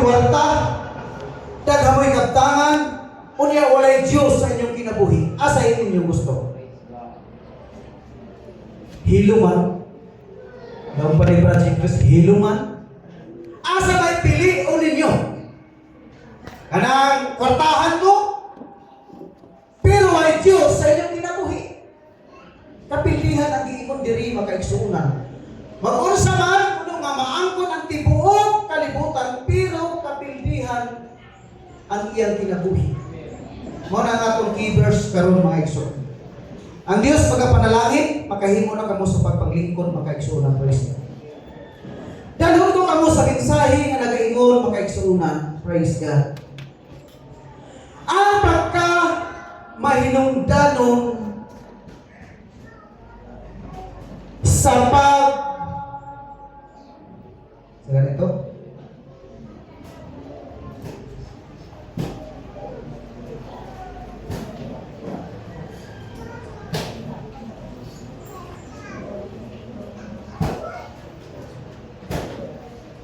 kwarta, daghamoy kabtangan, unya walay Diyos sa inyong kinabuhi. Asa inyong gusto? Hiluman. Daw pa ni Brother Chris, hiluman. Asa may pili o ninyo? Kanang kwartahan mo, pero ay Diyos sa inyong kinabuhi. Kapilihan ang giikon diri makaigsuunan. Mag-unsa man kuno nga maangkon ang tibuok kalibutan, pero kapilihan ang iyang kinabuhi. Mao na nga atong key verse karon mga igsoon. Ang Dios pagapanalangin, makahimo na kamo sa pagpaglingkod makaigsuunan, praise God. Dalhon ko kamo sa mensahe nga nagaingon makaigsuunan, praise God. Ang pagka mahinungdanon sa ganito.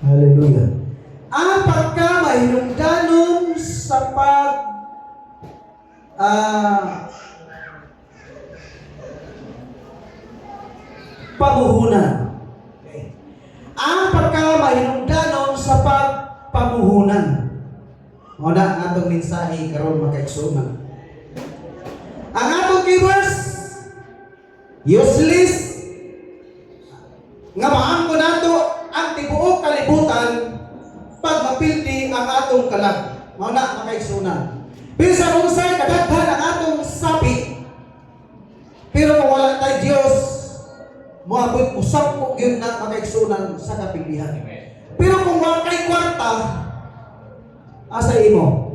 Hallelujah. Ang pagka mahinungdanon sa pamuhunan. Okay. Ang pagkamahinungdanon sa pamuhunan. Muna ang atong mensahe karon makaigsuunan. Ang atong keywords, useless, nga maangko nato ang tibuok kalibutan pag mapildi ang atong kalag. Muna makaigsuunan. Bisan unsay kadaghan ang atong sapi, pero kung wala tayo Diyos, moabot mo sakpo yun na makaigsunan sa kapilihan. Pero kung wala kay kwarta, asa imo?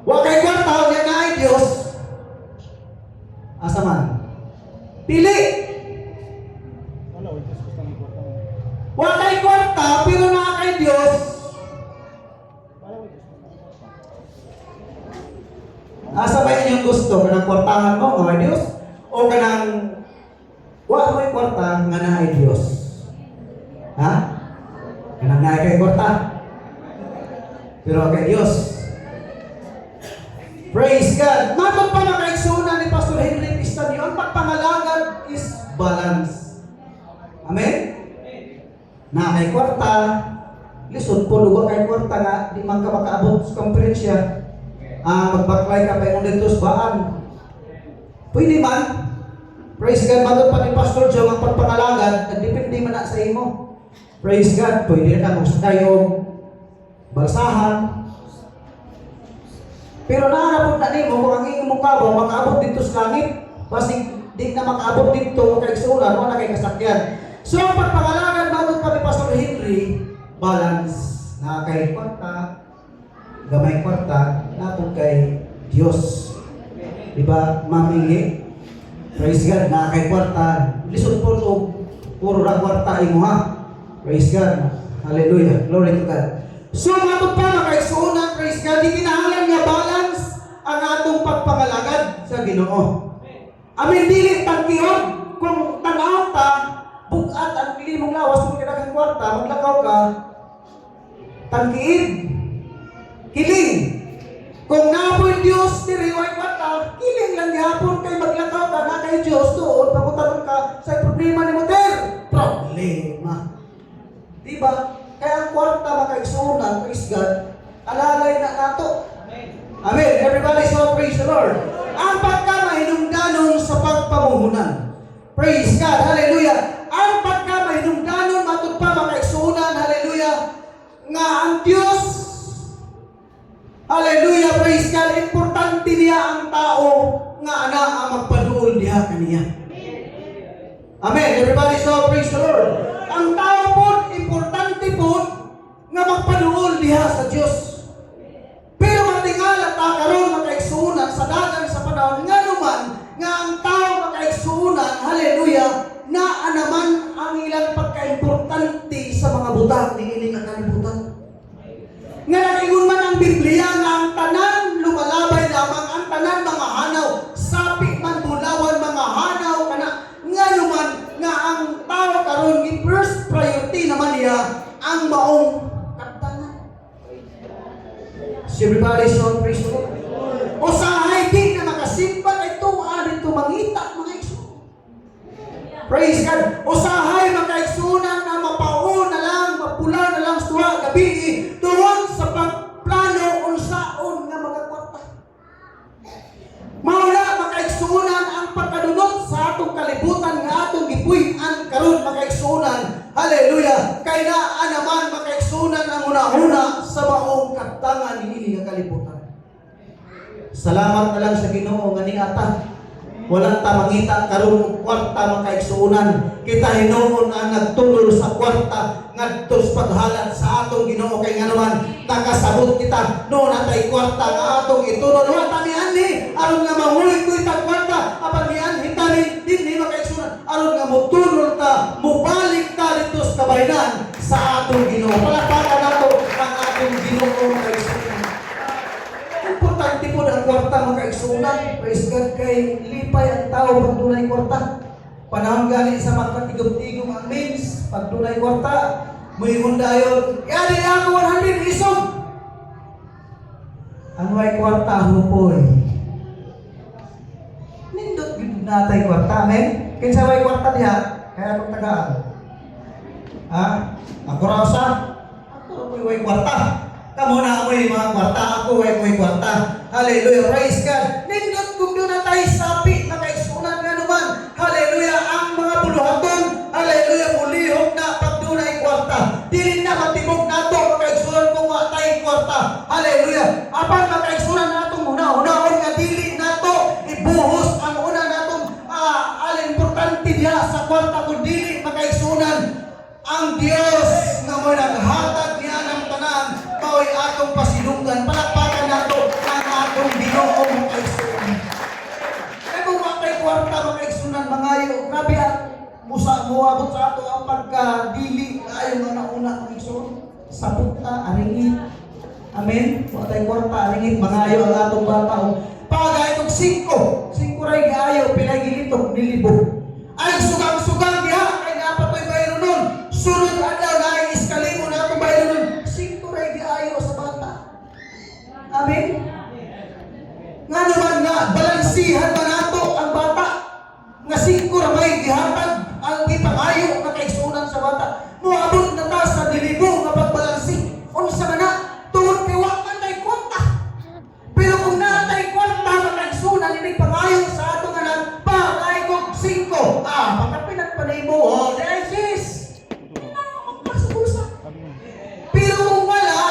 Wala kay kwarta, wala na ay Diyos, asa man? Pili! Wala kay kwarta, pero na kay Diyos, asa ba inyong gusto? Kanang kwartahan mo, nga Diyos? O kanang wala mo'y kwarta nga na ay Diyos? Ha? Kanang na kay kwarta? Pero kay Diyos. Praise God! Matong pa makaigsunan ni Pastor Henry Pistanyo, ang pagpangalangad is balance. Amen? Na kay kwarta, lisod po, luwa kay kwarta nga, di man ka makaabot sa konferensya. Magbaklay ka pa yung dito sa baan. Pwede man. Praise God. Matod pa ni Pastor Joe ang pagpangalagad, nagdepende man na sa imo. Praise God. Pwede na kang kayo balsahan. Pero naanapod na nimo kung ang iyong mukha makaabot dito sa langit. Basta di na makaabot dito kaigsuunan, wala kay kasakyan. So ang pagpangalagad, matod pa ni Pastor Henry, balance. Na kay kwarta, gamay kwarta, natong kay Diyos. Diba, mamingi? Praise God, na kay kwarta. Lisod po ito, puro ra kwarta imo ha. Praise God. Hallelujah. Glory to God. So, matong pa makaigsuunan, praise God, di kinahanglan nga balance ang atong pagpangalagad sa Ginoo. Amin, dili tangkihon. Kung tanaw ta, bugat ang pili mong lawas kung kinakang kwarta, maglakaw ka, tangkiid. Kiling. Kung napoy Diyos, diriway kwarta, kiling lang gihapon kay maglakaw ka na kay Diyos doon, pagkutaron ka sa problema ni Moter. Problema. Diba? Kaya ang kwarta makaigsuunan, praise God, alalay na nato. Amen. Everybody so praise the Lord. Ang pagkamahinungdanon sa pagpamuhunan. Praise God. Hallelujah. Ang pagkamahinungdanon, matod pa makaigsuunan, hallelujah, nga ang Diyos, hallelujah, praise God, importante niya ang tao nga ana ang magpaduol diha kaniya. Amen. Everybody so praise the Lord. Ang tao po, importante po nga magpaduol diha sa Diyos. Pero matingala ta karon makaigsuunan sa dagan sa panahon nga naman nga ang tao makaigsuunan, hallelujah, na anaman ang ilang pagkaimportante sa mga butang niini nga kalibutan. Nga nagingon man ang Biblia nga ang tanan lumalabay lamang, ang tanan mga hanaw, sapi man bulawan mga hanaw kana nga naman nga ang tao karon gi first priority naman niya ang maong kaptanan. Everybody shout praise the Lord. Usahay di na makasimba kay tuwa dito mangita mga igsoon. Praise God. Usahay makaigsunan na mapaon na lang, mapula na lang sa tuwa gabi tuwang sa pagplano unsaon nga magakwarta. Mauna makaigsunan ang pagkadunot sa atong kalibutan nga atong gipuy-an karon makaigsunan. Hallelujah. Kay naa naman makaigsunan ang una-una sa maong kaptangan niini nga kalibutan. Salamat na lang sa Ginoo nga niata. Walang tamangita karon kwarta makaigsunan. Kita hinuon ang nagtulol sa kwarta ngadto sa paghalat sa atong Ginoo kay nga naman nakasabot kita no natay kwarta nga atong itulol wa ta mianhi aron nga mahulig ko itag kwarta apan mianhi tani dinhi makaigsunan aron nga motulol ta mubalik ta dito sa kabaynan sa atong Ginoo. Palakpakan nato ang atong Ginoo makaigsunan. Importante po ang kwarta makaigsunan. Praise God kay lipay ang tao pag dunay kwarta. Panahon gani sa magkatigom-tigom ang means pag dunay kwarta. Muingon dayon, yari ako 100 isog. Ang way kwarta hupoy. Nindot gid natay kwarta, men. Kinsa way kwarta diha? Kaya akong tagaan. Ha? Ako raw sa ako way kwarta. Kamu na amoy mga kwarta, ako way kwarta. Hallelujah, praise God. Nindot kung doon na tayo sapi na kaigsunan nga naman. Hallelujah, ang mga buluhaton. Hallelujah, mulihok na pag doon ay kwarta. Dili na matibok na ito, makaigsunan kung matay kwarta. Hallelujah. Apan makaigsunan na itong una-unaon nga dili na ito. Ibuhos ang una na itong importante diya sa kwarta kung dili makaigsunan. Ang Diyos nga mo naghatag niya ng tanan mao'y atong pasilungan. Palakpakan nato ang atong Ginoo makaigsunan. Kaya kung matay kwarta makaigsunan mangayo, grabe at muabot sa ato ang pagkadili ayo nga nauna makaigsunan. Sapot ta, aringit. Amen? Matay kwarta, aringit, mangayo ang atong bata. Pagay itong 5 ray gaayo, pilay gilitok, nilibo. Ay sugang-sugang diha, kay napatoy bayro nun. Sunod adlaw na ay iskalimo na itong bayro nun. 5 ray gaayo sa bata. Amen? Nga naman nga, balansihan man nato ang bata. Nga 5 ramay gihatag ang ipangayo na kaigsunan sa bata. Muabot na ta sa dilibo nga pagbalansi. Unsa man na, tungod kay wa man tay kwarta. Pero kung natay kwarta nga kaigsunan ini pangayo sa ato nga nagpakay kog 5. Pagkapinat pa na mo, sis. Pero kung wala,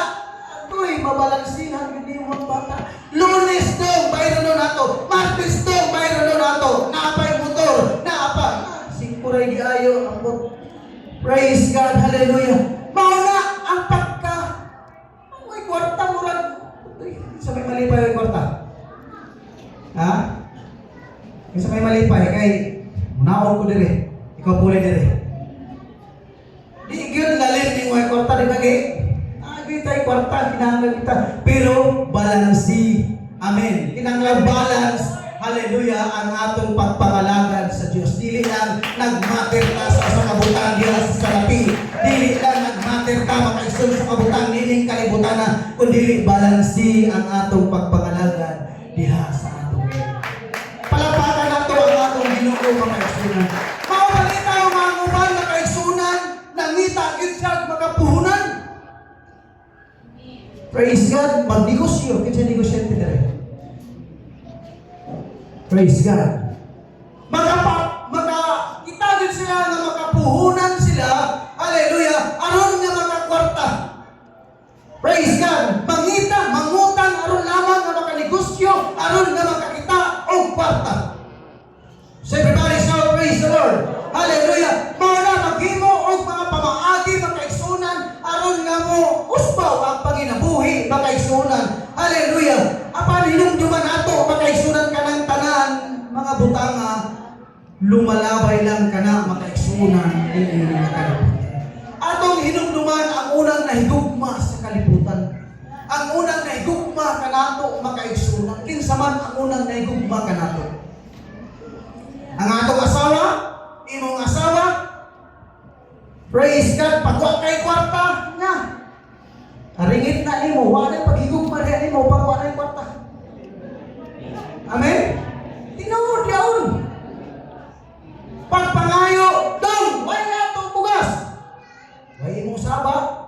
ato'y mabalansihan hindi mo ang bata. Lunes dong, bayro nun ato. Martes dong, bayro nun ato. Naapay motor, naapa. 5 ray giayo ang bot. Praise God, hallelujah. Mauna ang pagka. May kwarta mo lang. Sa may malipay ang kwarta. Ha? Sa may malipay, kay munaon ko dire. Ikaw puli dire. Di yun lalim ni mo ang kwarta, di ba gay? Tayo kwarta, kinahanglan kita. Pero balansi. Amen. Kinahanglan balance. Hallelujah. Ang atong pagpangalagad sa Diyos. Dili lang nagmater ta sa kabutan diya sa salapi. Dili lang nagmater ta makaigsoon sa kabutan nining kalibutan na. Kundi balansi ang atong pagpangalagad diha sa atong. Palapakan nato ang atong Ginoo makaigsunan. Maupalita ang mga uban makaigsunan nangita gid siya makapuhunan. Praise God, magnegosyo. Kinsa negosyante dire? Praise God. Kita din sila na makapuhunan sila. Hallelujah. Aron nga makakwarta. Praise God. Mangita, mangutang, aron lamang nga makanegosyo, aron nga makakita og kwarta. So everybody shout praise the Lord. Hallelujah. Muna maghimo og mga pamaagi makaigsunan aron nga mo usbaw ang paginabuhi makaigsunan. Hallelujah. Apan hinumduman nato makaigsunan kanang tanan mga butanga lumalabay lang kana makaigsunan dinhi nga kalibutan. Atong hinumduman ang unang nahigugma sa kalibutan. Ang unang nahigugma kanato makaigsunan. Kinsa man ang unang nahigugma kanato? Ang atong asawa, imong asawa, praise God, pagwa kay kwarta nga. Ari Kadingit na nimo, wala paghigugma diha nimo pag wala kwarta. Amen. Tinuod yaon. Pagpangayo dong, why na to bugas? Way mo saba.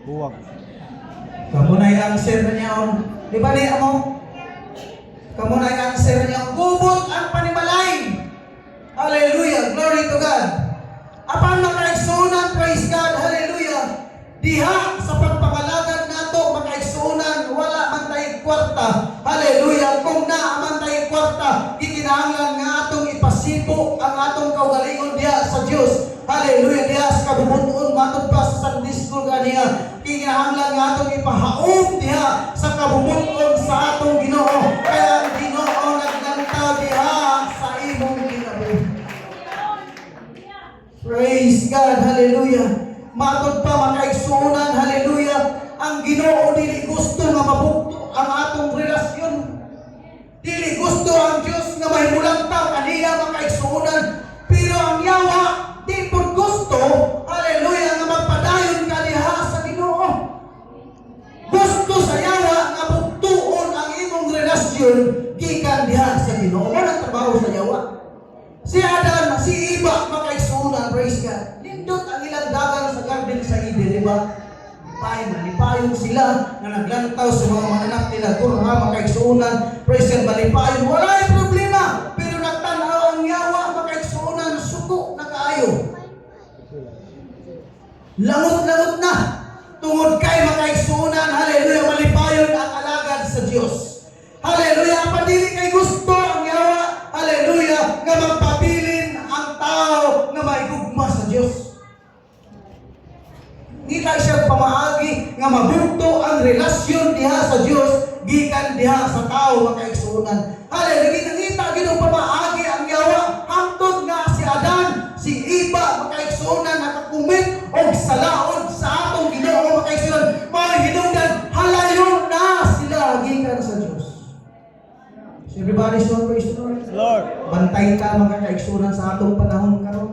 Buwag. Kamu na yung answer na niya. Di ba niya mo? Kamu na yung answer na niya. Gubot ang panimalain. Hallelujah. Glory to God. Apan makaigsunan, praise God. Hallelujah. Diha sa pagpangalagad nato, makaigsunan, wala man tayo kwarta. Hallelujah. Kung naaman tayo kwarta, ikinahanglan nga atong ipasipo ang atong kaugalingon diha sa Dios. Hallelujah. Diha sa kabubuton, matod pa sa Sunday school kaniya. Kinahanglan nga atong ipahaom diha sa kabubuton sa atong Ginoo. Kaya ang Ginoo naglantaw diha sa imong kinabuhi. Praise God. Hallelujah. Matod pa makaigsunan. Hallelujah. Ang Ginoo dili gusto nga mabukto ang atong relasyon. Dili gusto ang Dios nga mahimulang ta kaniya makaigsunan. Pero ang yawa di pud gusto, hallelujah, nga magpadayon ka diha sa Ginoo. Gusto sa yawa nga bugtuon ang imong relasyon gikan diha sa Ginoo. Ano ang trabaho sa yawa? Si Adan, si Eva makaigsunan, praise God. Nindot ang ilang dagan sa garden sa Eden, di ba? Malipayong sila na naglantaw sa mga anak nila. Kung makaigsunan, praise God, malipayong, wala yung problema. Pero nagtanaw ang yawa, makaigsunan, suko na kaayo. Langot-langot na. Tungod kay makaigsunan, hallelujah, malipayon ang alagad sa Diyos. Hallelujah, padili kay gusto ang yawa, hallelujah, nga magpabilin ang tao na may gugma sa Diyos. Ngita siya pamaagi nga mabukto ang relasyon diha sa Diyos gikan diha sa tao makaigsunan. Hallelujah, ngita gid pamaagi ang yawa hangtod nga si Adan, si Eva makaigsunan nakakumit og salaod sa atong Ginoo makaigsunan. Mahinungdan halayon na sila gikan sa Diyos. Everybody shout praise the Lord. Bantay ta mga kaigsunan sa atong panahon karon.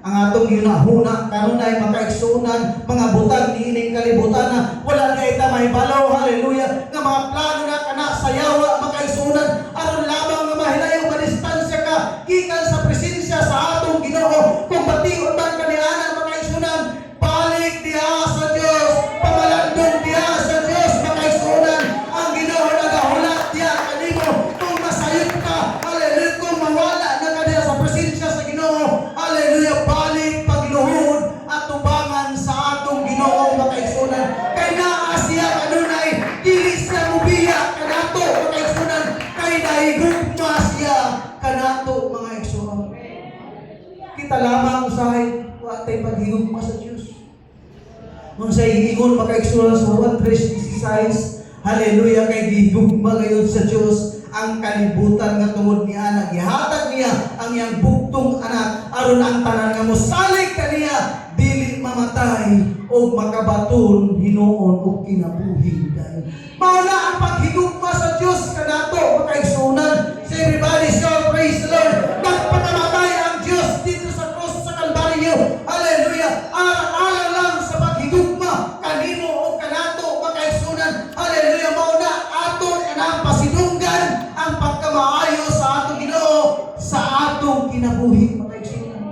Ang atong yunahuna karon ay makaigsunan mga butang niining kalibutan na wala kay ta mahibalaw, hallelujah, nga mga plano na kana sa yawa makaigsunan aron lamang nga mahilayo madistansya ka gikan sa presensya sa atong Ginoo. Kung bation man kaniana makaigsunan, balik diha sa Dios, pamalandong diha sa Dios makaigsunan. Ang Ginoo nagahulat diha kanimo kung masayop ka, hallelujah, kung mawala na ka diha sa presensya sa Ginoo, hallelujah, balik pagluhod at tubangan sa atong Ginoo makaigsunan. Kay naa siya kanunay dili siya mubiya kanato makaigsunan, kay nahigugma siya kanato mga igsunan. Kita lamang usahay wa tay paghigugma sa Dios. Unsay ingon makaigsunan sa 1:16, hallelujah, kay gihigugma gayud sa Dios ang kalibutan nga tungod ni anak. Gihatag niya ang iyang buktong anak aron ang tanan nga mosalig kaniya dili mamatay o makabaton hinuon o kinabuhi dayon. Mao na ang paghigugma sa Dios kanato makaigsunan. So everybody shout praise the Lord. Nagpakamatay ang Dios dito sa cross sa Kalbaryo, hallelujah, alang lang sa paghigugma kanimo o kanato makaigsunan, hallelujah. Mao na ato kanang pasidunggan ang pagkamaayo sa atong Ginoo sa atong kinabuhi makaigsunan.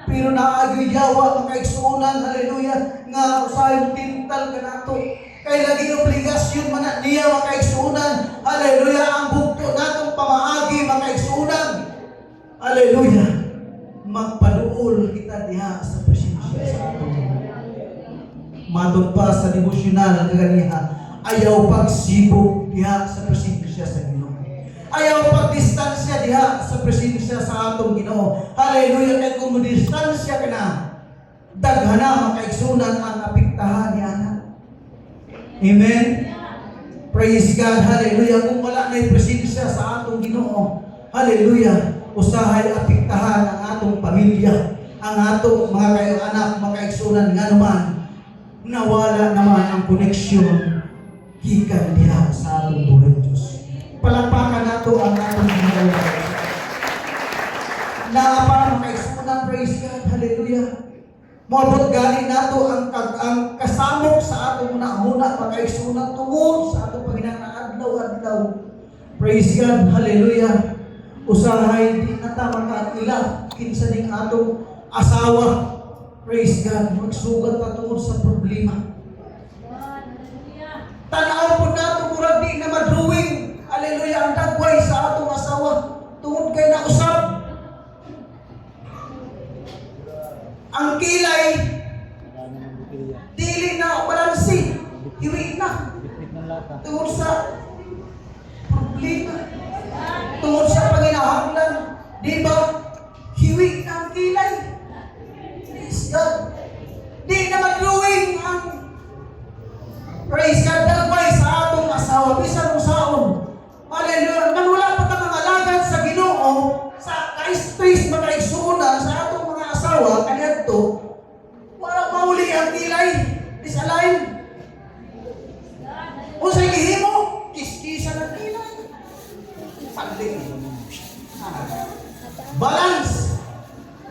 Pero naagyoy yawa makaigsunan, hallelujah, nga usayong tintal kanato kay lagi obligasyon man niya makaigsunan, hallelujah, ang bugto natong pamaagi makaigsunan, hallelujah, magpaduol kita diha sa presensya sa atong Ginoo. Matod pa sa devosyonal ganiha, ayaw pagsibog diha sa presensya sa Ginoo. Ayaw pagdistansya diha sa presensya sa atong Ginoo. Hallelujah, kay kung distansya ka na, daghana makaigsunan ang apektahan ni anak. Amen. Praise God, hallelujah. Kung wala na presensya sa atong Ginoo, hallelujah, usahay apektahan ang atong pamilya, ang atong mga kayo anak, makaigsunan nga naman, nawala naman ang koneksyon gikan diha sa atong buhay Diyos. Palakpakan nato ang atong Ginoo. Na para makaigsunan, praise God, hallelujah. Moabot galing nato ang kasamok sa atong muna makaigsunan tungod sa atong Panginoon adlaw-adlaw. Praise God, hallelujah. Usahay di na ta makaila kinsa ning atong asawa. Praise God, magsugat ta tungod sa problema. Tanaw po nato murag di na madruwing, hallelujah, ang dagway sa atong asawa tungod kay nausab. Ang kilay dili na balansi, hiwi na tungod sa problema, tungod sa panginahanglan, di ba? Hiwi na ang kilay. Praise God. Di na madruwing ang praise God dagway sa atong asawa bisan usaon. Hallelujah. Man wala pa ta mga alagad sa Ginoo sa ka-stress makaigsunan sa atong mga asawa kaniadto, wala mauli ang kilay, disalign. Unsay gihimo? Kiskisa ng kilay. Panding. Balance.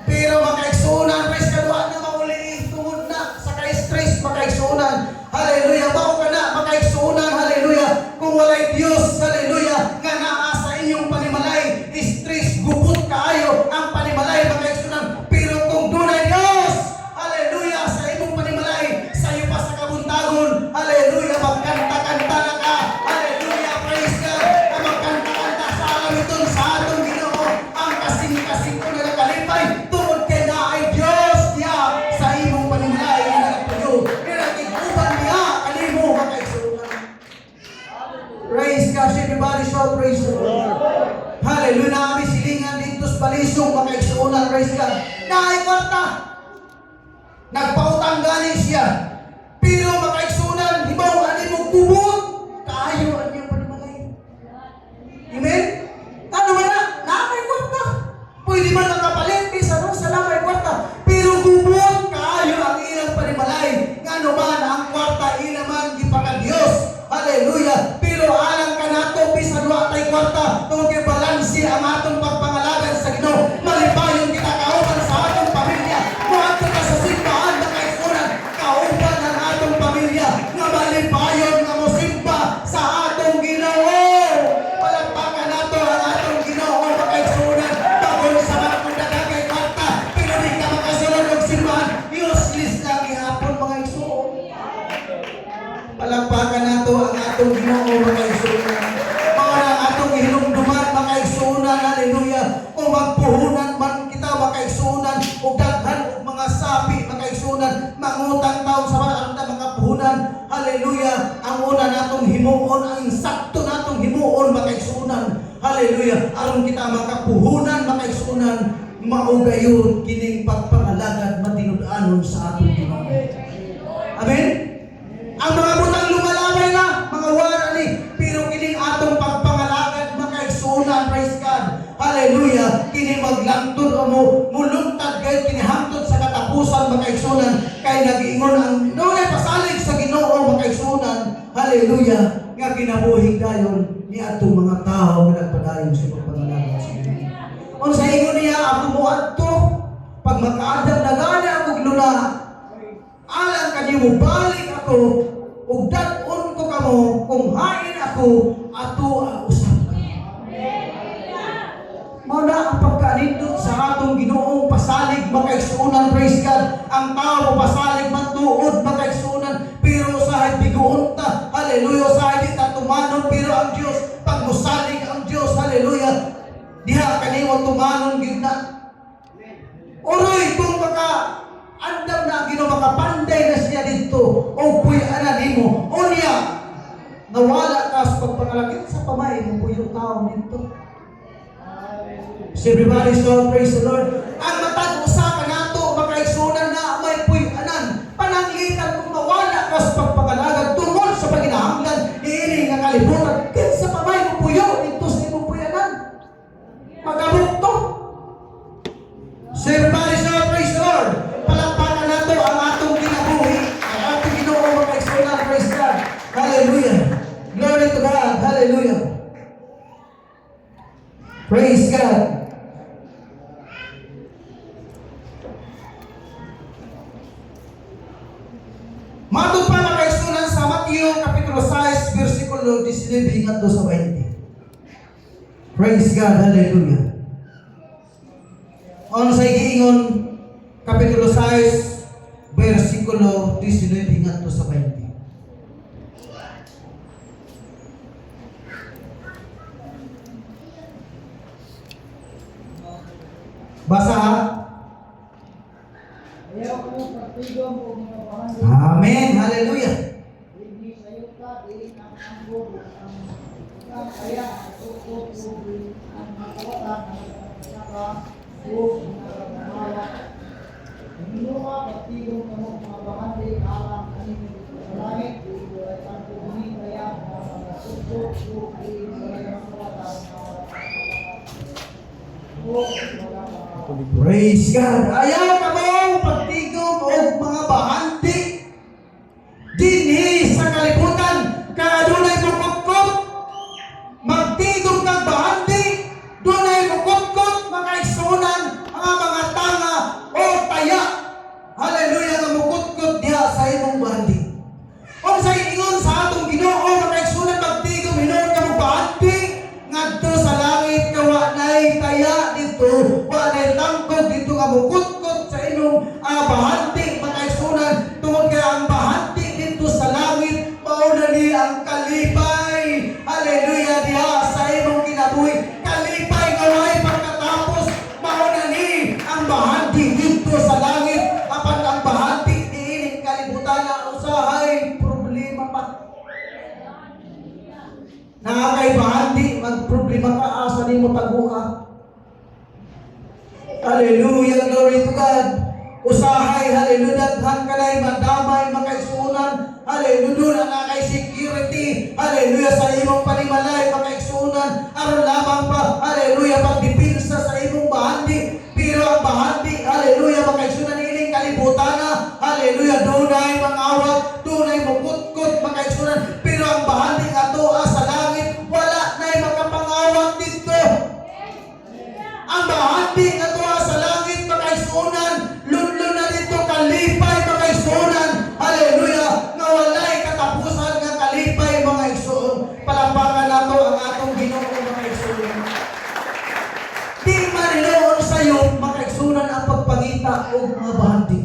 Pero makaigsunan, praise God, wala na mauli tungod na sa ka-stress makaigsunan. Hallelujah. Bao ka na makaigsunan, hallelujah. Kung walay Dios, hallelujah, nga naa sa inyong panimalay, stress, gubot kaayo ang panimalay makaigsunan. Pero kung dunay Dios, hallelujah, sa imong panimalay, sa iyo pa sa kabuntagon, hallelujah, magkanta-kanta na ka, hallelujah, praise God, na magkanta-kanta sa alamiton sa atong Ginoo, ang kasing-kasing ko na nakalipay, tungod kay naay Dios diya sa imong panimalay, nga nagpuyo, nga nagiguban niya, kanimo makaigsunan. Praise God, everybody shout praise the Lord. Hallelujah, naami silingan dito sa balisong makaigsunan, praise God. Naay kwarta, nagpautang galing siya, pero makaigsunan, hibaw ani mo kubot, kaayo ang iyang panimalay. Amen? Ano man na? Naamay kwarta. Pwede man nakapalit, bisa no, sa namay kwarta, pero kubot, kaayo ang ilang panimalay. Nga naman, ang kwarta, ilaman, gipaka Diyos. Hallelujah. Pero alang ka nato, bisa no, atay kwarta, tungkol kay balansi ang atong pagpangalagan sa Ginoo. Malipayon kita kauban sa atong pamilya. Muhat ka sa simbahan na kaigsunan, kauban ang atong pamilya. Nga malipayon nga mosimba sa atong Ginoo. Palagpakan nato ang atong Ginoo makaigsunan. Bagon sa mga kundaka kay kwarta, pero di ka makasunod ng simbahan. Useless lang ihapon mga igsuon. Palagpakan nato ang atong Ginoo makaigsunan. Mga atong hinumduman makaigsunan, hallelujah. O magpuhunan man kita makaigsunan, o daghan o mga sapi makaigsunan, mangutang taon sa mga puhunan, hallelujah. Ang una natong himuon, ang insakto natong himuon makaigsunan, hallelujah. Aron kita makapuhunan makaigsunan, maugayon kining pagpangalagad matinud-anon sa atong Ginoo. Amen. Ang mga butang lumalabay na, mga wala ni, pero kining atong pagpangalagad makaigsunan, praise God, hallelujah. Kini maglangtod o mulungtad kayo, kinihangtod sa katapusan makaigsunan, kay nag-ingon ang nunay pasalig sa Ginoo makaigsunan, hallelujah, nga kinabuhig dayon ni atong mga tao nga nagpadayon sa pagpangalagad sa Ginoo. Kung sa ingon niya, ako mo adto, pag makaadam na gani akong luna, alang kanimo balik ako, ug dat-on ko kamo, kung hain ako, ato ang usap ka. Muna ang pagkanindot sa atong Ginoong pasalig makaigsunan, praise God. Ang tao pasalig matuod makaigsunan, pero usahay biguon ta, hallelujah. Usahay di ta tumanon, pero ang Dios pag musalig ang Dios, hallelujah, diha kanimo tumanon gyud na. Uroy kung baka andam na Ginoo makapanday na siya dito, o puy ana nimo unya nawala ka sa pagpangalagit sa pamay mo puyo tao dito. So everybody so praise the Lord. Ang matag usa ka nato makaigsunan na may puy anan pananglitan kung mawala ka sa pagpangalagad tungod sa paginahanglan niini nga kalibutan kinsa pamay mo puyo dito sa imong puyanan magabot to. So everybody so praise the Lord. Palakpakan nato ang atong kinabuhi, ang atong Ginoo makaigsunan, praise God. Hallelujah. Glory to God. Hallelujah. Praise God. 19 ngadto sa 20. Praise God, hallelujah. Unsay giingon kapitulo 6 bersikulo 19 ngadto sa 20. Basa ha? Amen, hallelujah. Praise God. Ayaw ka mo pagtigom o mga bahandi dinhi sa kalibutan kaadunay mukot-kot magtigom kang bahandi dunay mukot-kot makaigsunan ang mga tanga o taya. Hallelujah, nga mukot-kot diha sa imong bahandi. Unsay ingon sa atong Ginoo makaigsunan magtigom hinuon ka mo bahandi ngadto sa langit ka wa nay taya dito wa nay tangkod dito nga mukot-kot sa imong bahandi makaigsunan tungod kay ang bahandi dito sa langit mauna ni ang kalipay. Hallelujah, diha sa imong kinabuhi kalipay nga way pagkatapos mauna ni ang bahandi dito sa langit apan ang bahandi diining kalibutan na usahay problema pa. Nakakay bahandi magproblema ka asa nimo taguha. Hallelujah, glory to God. Usahay, hallelujah, daghan kanay madamay makaigsunan. Hallelujah, na kay security. Hallelujah, sa imong panimalay makaigsunan. Aron lamang pa, hallelujah, pagdepensa sa imong bahandi. Pero ang bahandi, hallelujah, makaigsunan ining kalibutan na. Hallelujah, dunay mangawat, dunay mukut-kut makaigsunan. Pero ang bahandi ato sa langit, wala nay makapangawat dito. Ang bahandi ato sa langit makaigsunan, lunlun na dito kalipay makaigsunan. Hallelujah, nga walay katapusan nga kalipay mga igsoon. Palampakan nato ang atong Ginoo mga igsoon. Di maniloon sayo makaigsunan ang pagpangita o mga bahandi.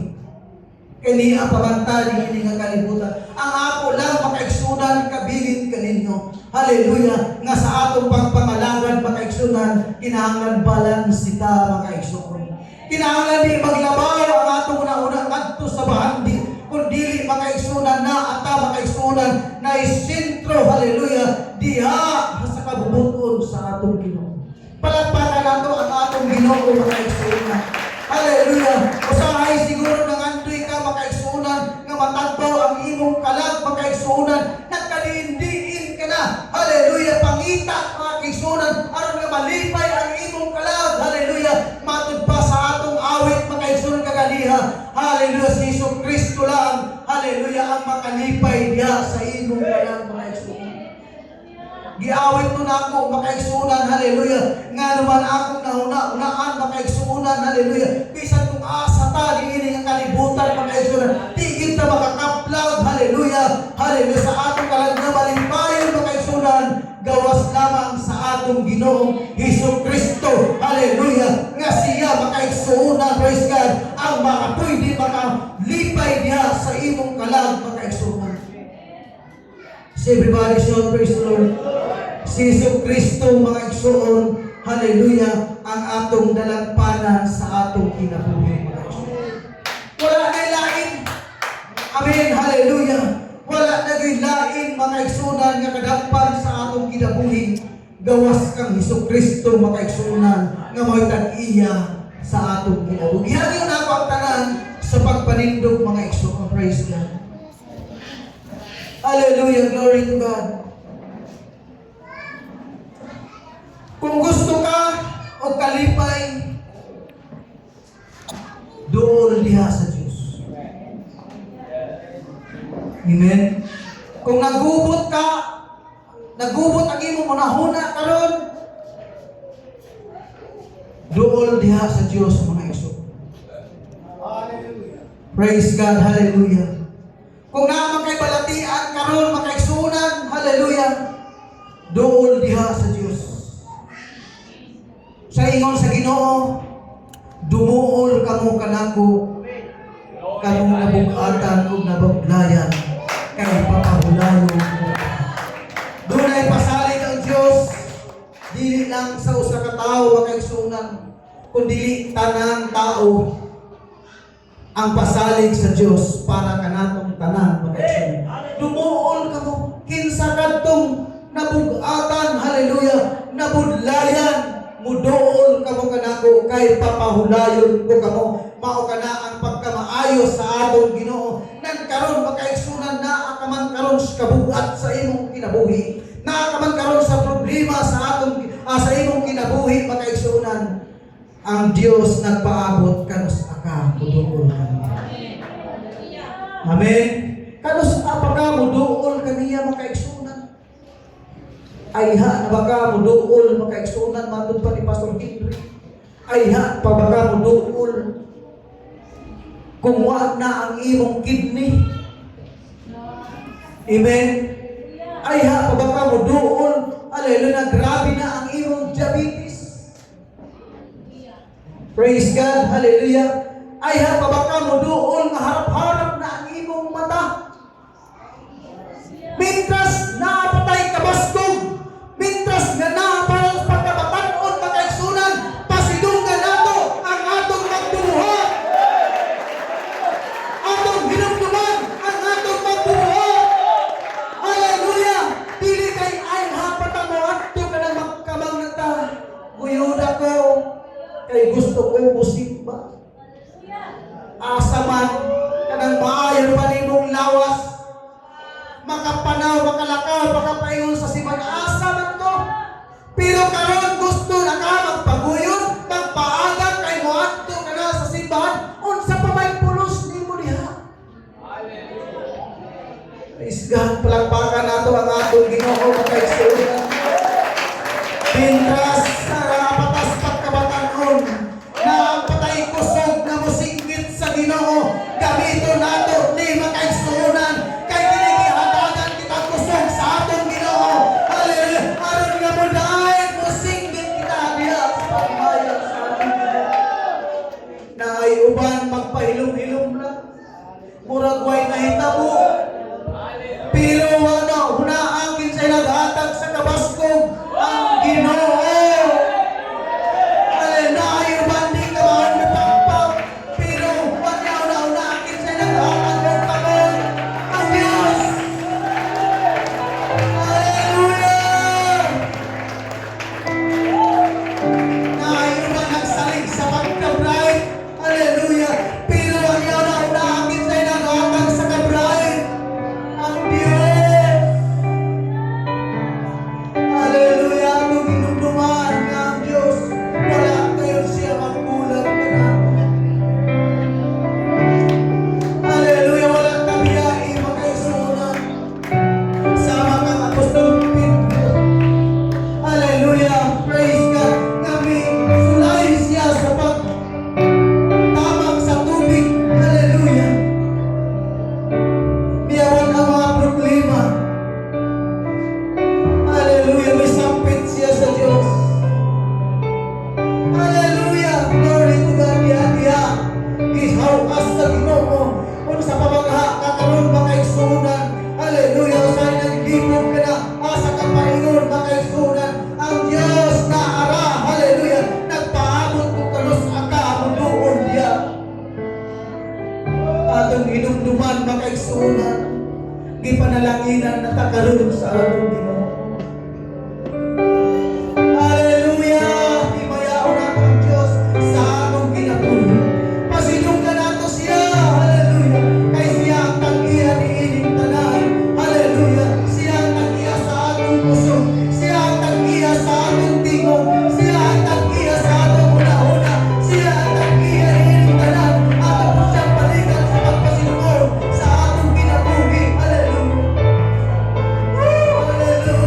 Kini ang pamantali ini nga kalibutan. Ang ako lang makaigsunan kabilin kaninyo. Hallelujah, nga sa atong pagpangalangad makaigsunan kinahanglan balance kita makaigsuon. Kinahanglan di maglabaw ang atong una-una ngadto sa bahandi kundi makaigsunan na ata makaigsunan na isentro, hallelujah, diha sa kabubuton sa atong Ginoo. Palagpakan nato ang atong Ginoo makaigsunan. Hallelujah. Usahay siguro nang andoy ka makaigsunan nga matagbaw ang imong kalag makaigsunan nagkalindiin ka na. Hallelujah, pangita makaigsunan aron nga malipay ang imong kalag. Hallelujah, matud pa sa atong awit makaigsunan kagaliha. Hallelujah, si Hesus Kristo lang, hallelujah, ang makalipay diha sa imong kalag makaigsunan. Giawit mo na ako makaigsunan, hallelujah, nga naman akong nauna-unaan makaigsunan, hallelujah. Bisan kung asa ta diini nga kalibutan makaigsunan, tigid ta makakaplag, hallelujah, hallelujah, sa atong kalag na malimpayon makaigsunan, gawas lamang sa atong Ginoong Hesus Kristo, hallelujah, nga siya makaigsunan, praise God, ang makapwede makalipay diha sa imong kalag makaigsunan. So everybody shout praise the Lord. Si Hesus Kristo mga igsoon, hallelujah, ang atong dalagpanan sa atong kinabuhi mga igsoon. Wala na lain. Amen, hallelujah. Wala na lain mga igsunan nga kadagpan sa atong kinabuhi. Gawas kang Hesus Kristo mga igsunan nga may tag-iya sa atong kinabuhi. Hangyo na ako ang tanan sa pagpanindog mga igsoon. Praise God. Hallelujah, glory to God. Kung gusto ka o kalipay, doon diha sa Diyos. Amen. Kung nagubot ka, nagubot ang imong unahuna karon, doon diha sa Diyos mga igsoon. Praise God, hallelujah. Kung naman kay balatian karon makaigsunan, hallelujah, Sa ingon sa Ginoo, dumuol kamo kanako, kamong nabugatan ug nabuglayan, kay papahulayon ko. Dunay pasalig ang Dios, dili lang sa usa ka tawo makaigsunan, kundi tanang tao ang pasalig sa Dios para kanatong tanan makaigsunan. Dumuol kamo kinsa kadtong nabugatan, hallelujah, nabudlayan, mudool kamo kanako kay papahulayon ko kamo. Mao kana ang pagkamaayo sa atong Ginoo. Nan karon makaigsunan na akaman karon sa kabugat sa imong kinabuhi. Na akaman karon sa problema sa atong sa imong kinabuhi makaigsunan. Ang Dios nagpaabot kanos aka mudool kaniya. Amen. Kanos apaka mudool kaniya makaigsunan. Ayha na baka muduol makaigsunan matod pa ni Pastor Henry. Ayha pa baka muduol kung wag na ang imong kidney. Amen. Ayha pa baka muduol, hallelujah, grabe na ang imong diabetes. Praise God, hallelujah. Ayha pa baka muduol maharap-harap na ang imong mata. Mintras napatay kabastog, mintras nga napalas pagkabatanon makaigsunan, pasidunggan nato ang atong magbubuhat. Atong hinumduman ang atong magbubuhat. Hallelujah! Dili kay ay hapatan mo ato ka na magkamang nata. Nguyod ako kay gusto ko musimba. Asa man kanang maayo pa nimong lawas, makapanaw, makalakaw, makapaingon sa siman, asa man to. Pero karon gusto na ka magpaguyod, magpaagang kay moadto ka na sa simbahan, unsa pa may pulos nimo diha. Praise God, palakpakan nato ang atong Ginoo makaigsunan. Pintras sa patas pagkabatanon na ang patay kusog na musinggit sa Ginoo, gamiton nato ni makaigsunan kay kinigihatagan kita kusog sa atong Ginoo. Hallelujah! Aron nga mo dahil musinggit kita diha sa pagbayad sa atong Ginoo. Na ay uban magpahilom-hilom lang, murag way nahitabo. Pero ano, hunaang kinsay naghatag sa kabaskog ang Ginoo. Atong hinumduman makaigsunan, gipanalanginan na takaroon sa atong Ginoo. Hallelujah! Himayaon nato ang Dios sa atong ginabuhi. Pasidunggan nato siya, hallelujah, kay siya ang tag-iya ni ining tanan. Hallelujah! Siya ang tag-iya sa atong puso, siya ang tag-iya sa atong tingog, siya ang tag-iya sa atong una-una, siya ang tag-iya ni ining tanan. Atong po siyang balikan sa pagpasidungog sa atong ginabuhi. Hallelujah! Hallelujah!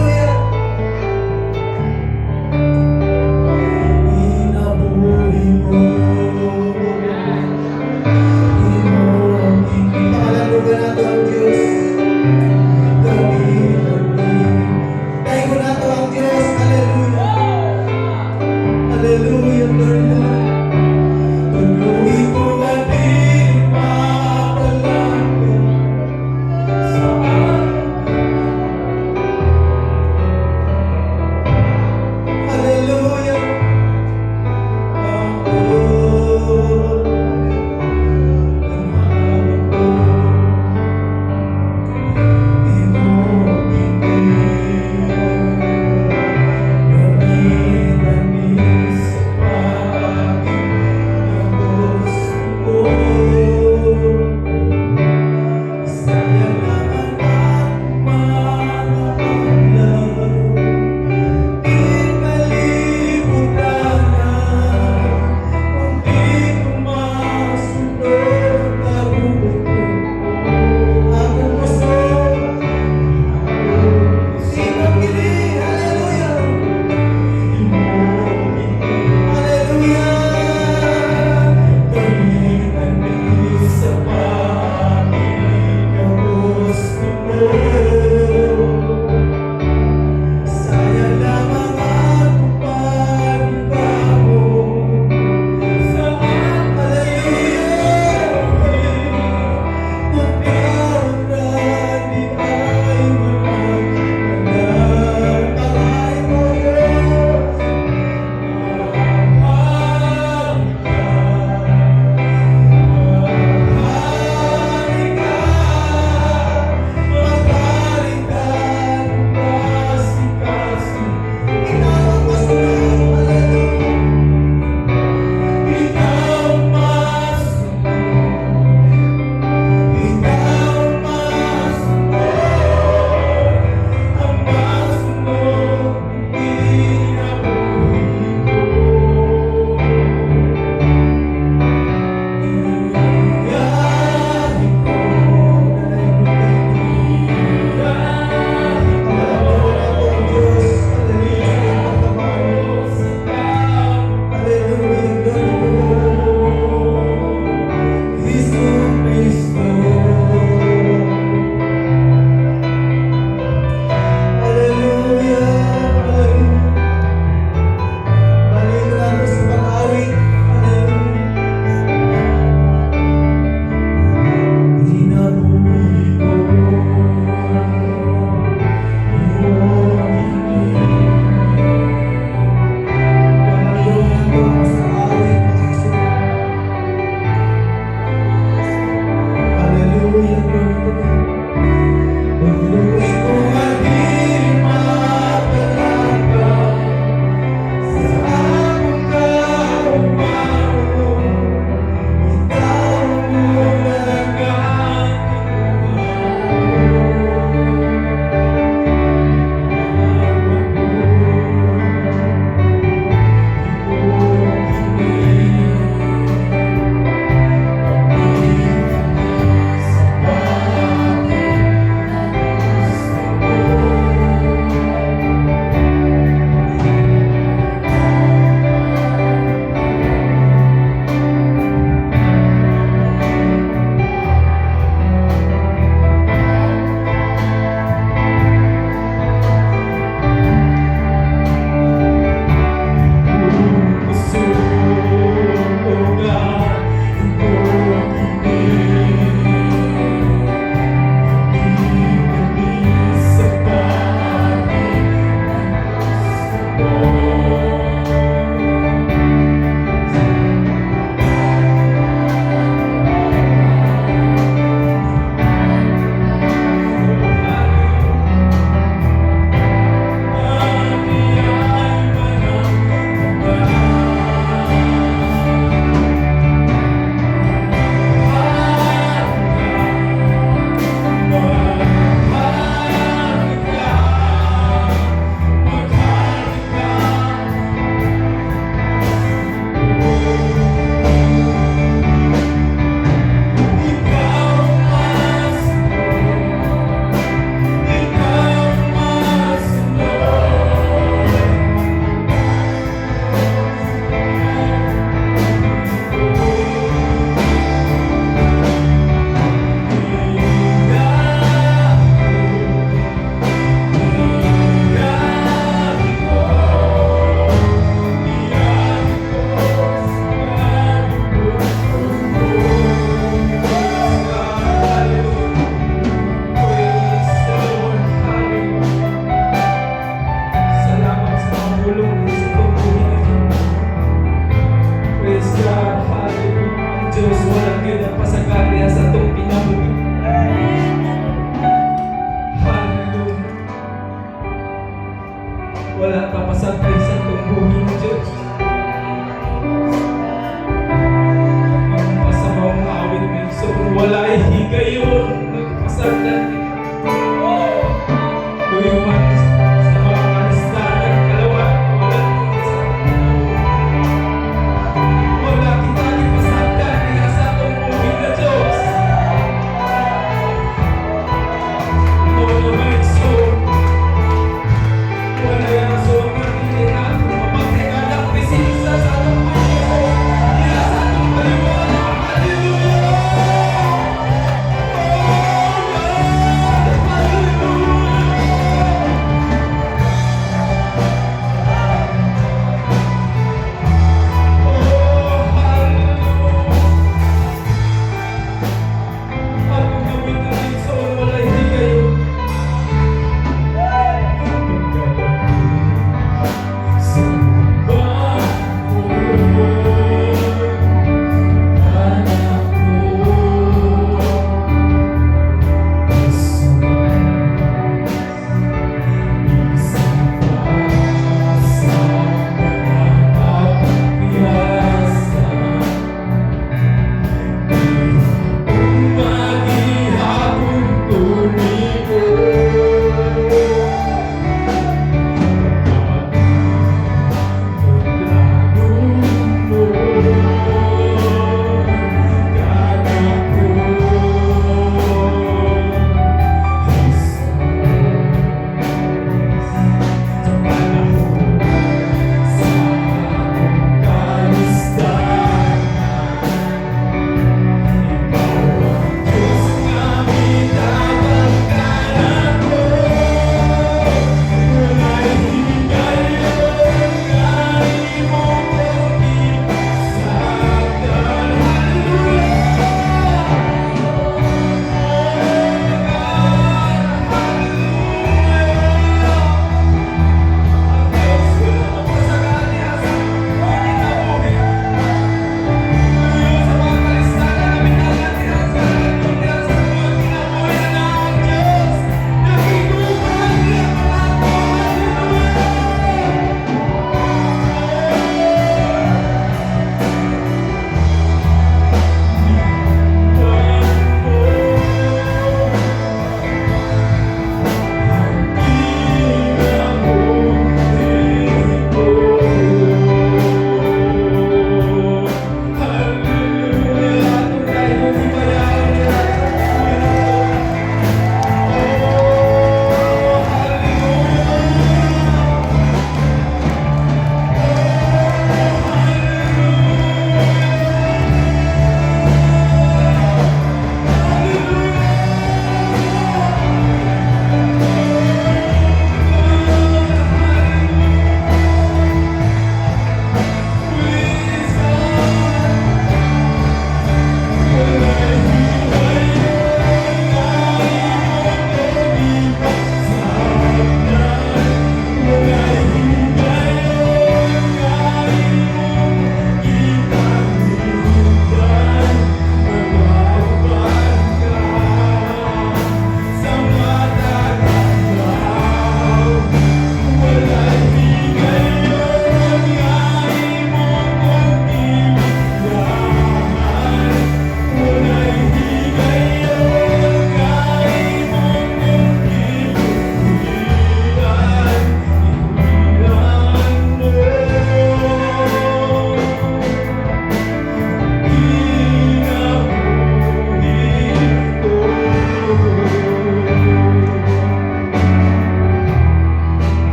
Nagpasagay sa tungbuhin ng Diyos. Ang masamang awit ng so wala ay higayon. Nagpasagay. Luyuman sa mga kalisdanan, kalawa, wala kita ipasagdan niya sa tungbuhin ng Diyos. Mono may so wala yung so magiging natin mapagtekan ang presensya sa tungbuhin ng Diyos. Niya sa tungbuhin mo na hallelujah.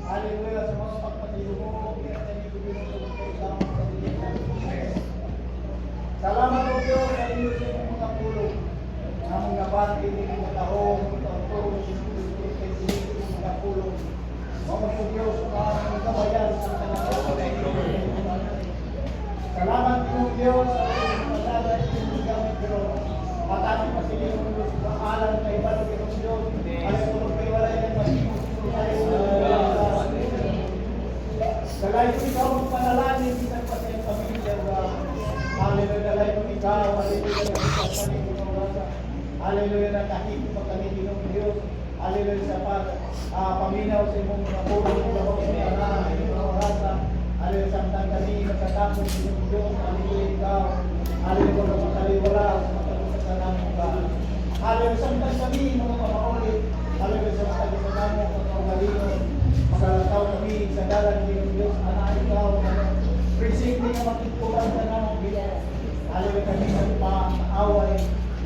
Hallelujah sa mga pagpatilo mo. pagpapati ng mga taong ang tulong kay mga pulong. Mga Diyos, ang kabayan sa kanang salamat po Diyos sa ating pagdala at inyong gamit Diyos. Matapos pa sila yung Diyos, maalam na iba ng Diyos. Alas tulog kayo wala yung magiging Dalay ko ikaw ang panalangin, isang pa sa iyong pamilya. Hallelujah, dalay ko ikaw. Hallelujah, hallelujah, na kahit pagkamitin ng Diyos. Hallelujah, sa paminaw sa imong mga pulong sa mga rasa. Hallelujah, samtang kami magkatapos ng Diyos. Hallelujah, ikaw. Hallelujah, kung makaliwala sa matapos sa namin ba. Hallelujah, samtang kami mga pamaulit. Hallelujah, samtang sa namin mga pangalinon. Magalataw kami sa dalan ng Diyos. Anak ikaw, presente nga magtitulan sa namin Diyos. Hallelujah, kami sa pang-away.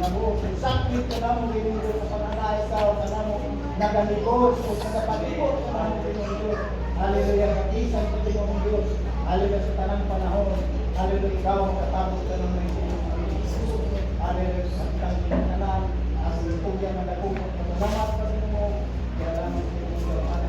Nabuo, sakit ka namin ng Diyos sa pananay ikaw, ka namin nagalibos o sa kapalibot ka namin ng Diyos. Hallelujah, kakisan ka din ng Diyos. Hallelujah, sa tanang panahon. Hallelujah, ikaw ang katapos ka ng Diyos. Hallelujah, sa tanang kanan. Ang ipugyan na nakumot. Salamat pa rin mo. Salamat sa Diyos.